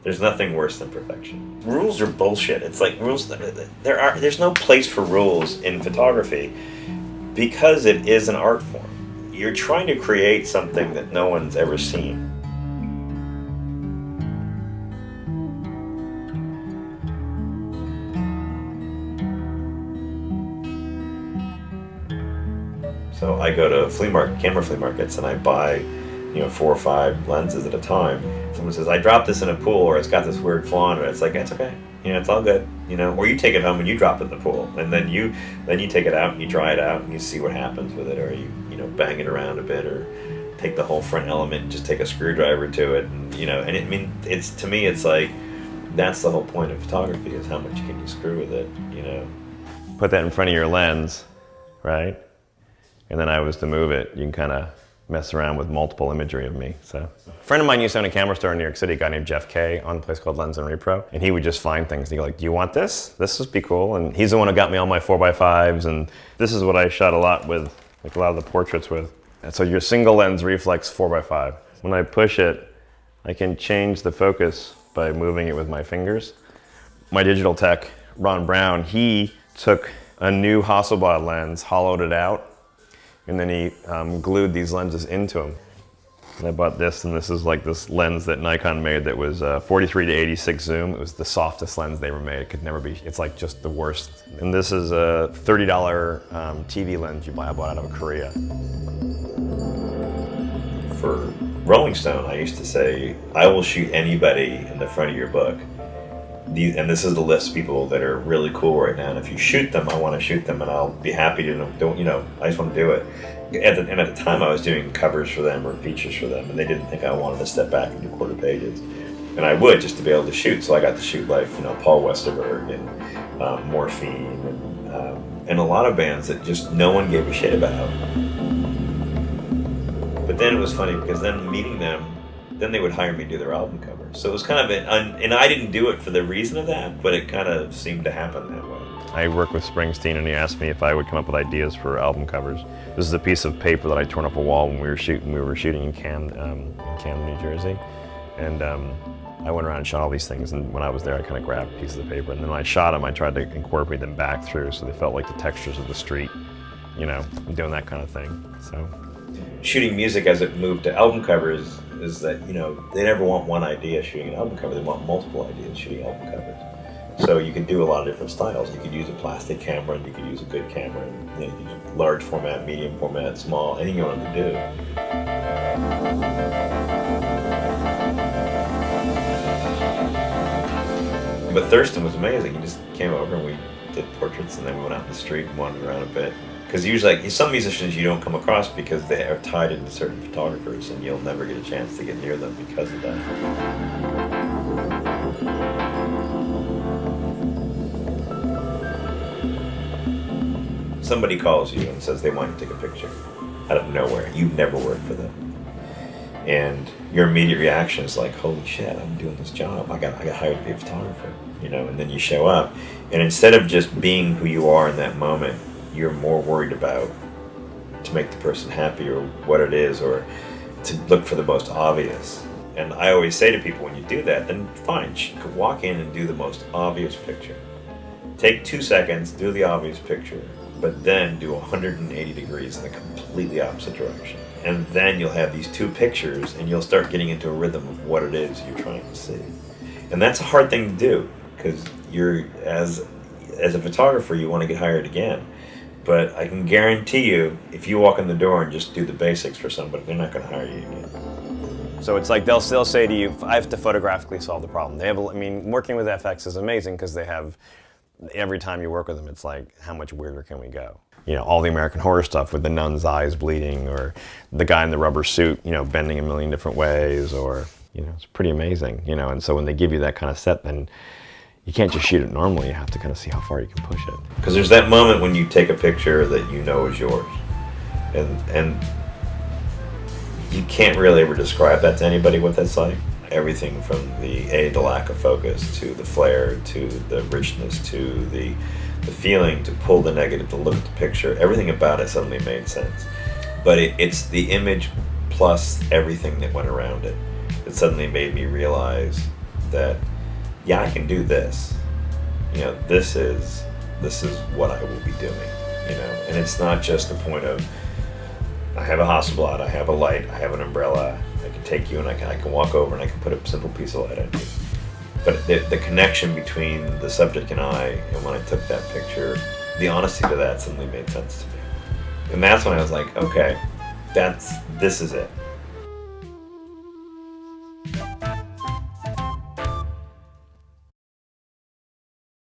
There's nothing worse than perfection. Rules are bullshit. It's like rules. There's no place for rules in photography because it is an art form. You're trying to create something that no one's ever seen. So I go to camera flea markets, and I buy, 4 or 5 lenses at a time. Someone says, I dropped this in a pool, or it's got this weird flaw in it. It's like, it's okay. It's all good. Or you take it home and you drop it in the pool, and then you take it out and you dry it out and you see what happens with it, or you bang it around a bit, or take the whole front element and just take a screwdriver to it, and it's, to me, it's like, that's the whole point of photography, is how much can you screw with it, Put that in front of your lens, right? And then I was to move it, you can kind of mess around with multiple imagery of me. So, a friend of mine used to own a camera store in New York City, a guy named Jeff Kay, on a place called Lens and Repro. And he would just find things. He'd go like, do you want this? This would be cool. And he's the one who got me all my 4x5s. And this is what I shot a lot with, like a lot of the portraits with. And so your single lens reflex 4x5. When I push it, I can change the focus by moving it with my fingers. My digital tech, Ron Brown, he took a new Hasselblad lens, hollowed it out, and then he glued these lenses into them. And I bought this, and this is like this lens that Nikon made that was 43 to 86 zoom. It was the softest lens they ever made. It could never be, it's like just the worst. And this is a $30 TV lens I bought out of Korea. For Rolling Stone, I used to say, I will shoot anybody in the front of your book. And this is the list of people that are really cool right now. And if you shoot them, I want to shoot them, and I'll be happy to. I just want to do it. And at the time, I was doing covers for them or features for them, and they didn't think I wanted to step back and do quarter pages. And I would, just to be able to shoot. So I got to shoot like Paul Westerberg and Morphine and a lot of bands that just no one gave a shit about. But then it was funny because then meeting them, then they would hire me to do their album cover. So it was kind of and I didn't do it for the reason of that, but it kind of seemed to happen that way. I worked with Springsteen, and he asked me if I would come up with ideas for album covers. This is a piece of paper that I torn off a wall when we were shooting in Camden, New Jersey. And I went around and shot all these things, and when I was there, I kind of grabbed pieces of paper, and then when I shot them, I tried to incorporate them back through so they felt like the textures of the street, doing that kind of thing. So, shooting music as it moved to album covers is that, they never want one idea shooting an album cover, they want multiple ideas shooting album covers. So you can do a lot of different styles. You could use a plastic camera, and you could use a good camera, and you can use large format, medium format, small, anything you want to do. But Thurston was amazing. He just came over and we did portraits, and then we went out in the street and wandered around a bit. Because usually, some musicians you don't come across because they are tied into certain photographers, and you'll never get a chance to get near them because of that. Somebody calls you and says they want you to take a picture out of nowhere. You've never worked for them. And your immediate reaction is like, holy shit, I'm doing this job. I got hired to be a photographer, and then you show up. And instead of just being who you are in that moment, you're more worried about to make the person happy or what it is, or to look for the most obvious. And I always say to people, when you do that, then fine, walk in and do the most obvious picture. Take 2 seconds, do the obvious picture, but then do 180 degrees in the completely opposite direction. And then you'll have these 2 pictures, and you'll start getting into a rhythm of what it is you're trying to see. And that's a hard thing to do, because you're, as a photographer, you want to get hired again. But I can guarantee you, if you walk in the door and just do the basics for somebody, they're not going to hire you again. So it's like they'll say to you, I have to photographically solve the problem. Working with FX is amazing because they have, every time you work with them, it's like, how much weirder can we go? All the American Horror stuff with the nun's eyes bleeding, or the guy in the rubber suit, bending a million different ways, or, it's pretty amazing, And so when they give you that kind of set, then you can't just shoot it normally. You have to kind of see how far you can push it. Because there's that moment when you take a picture that you know is yours. And you can't really ever describe that to anybody what that's like. Everything from the lack of focus, to the flare, to the richness, to the feeling, to pull the negative, to look at the picture. Everything about it suddenly made sense. But it's the image plus everything that went around it that suddenly made me realize that, yeah, I can do this. You know, this is what I will be doing. You know, and it's not just the point of, I have a Hasselblad, I have a light, I have an umbrella, I can take you and I can walk over and I can put a simple piece of light on you. But the connection between the subject and I, and when I took that picture, the honesty to that suddenly made sense to me. And that's when I was like, okay, this is it.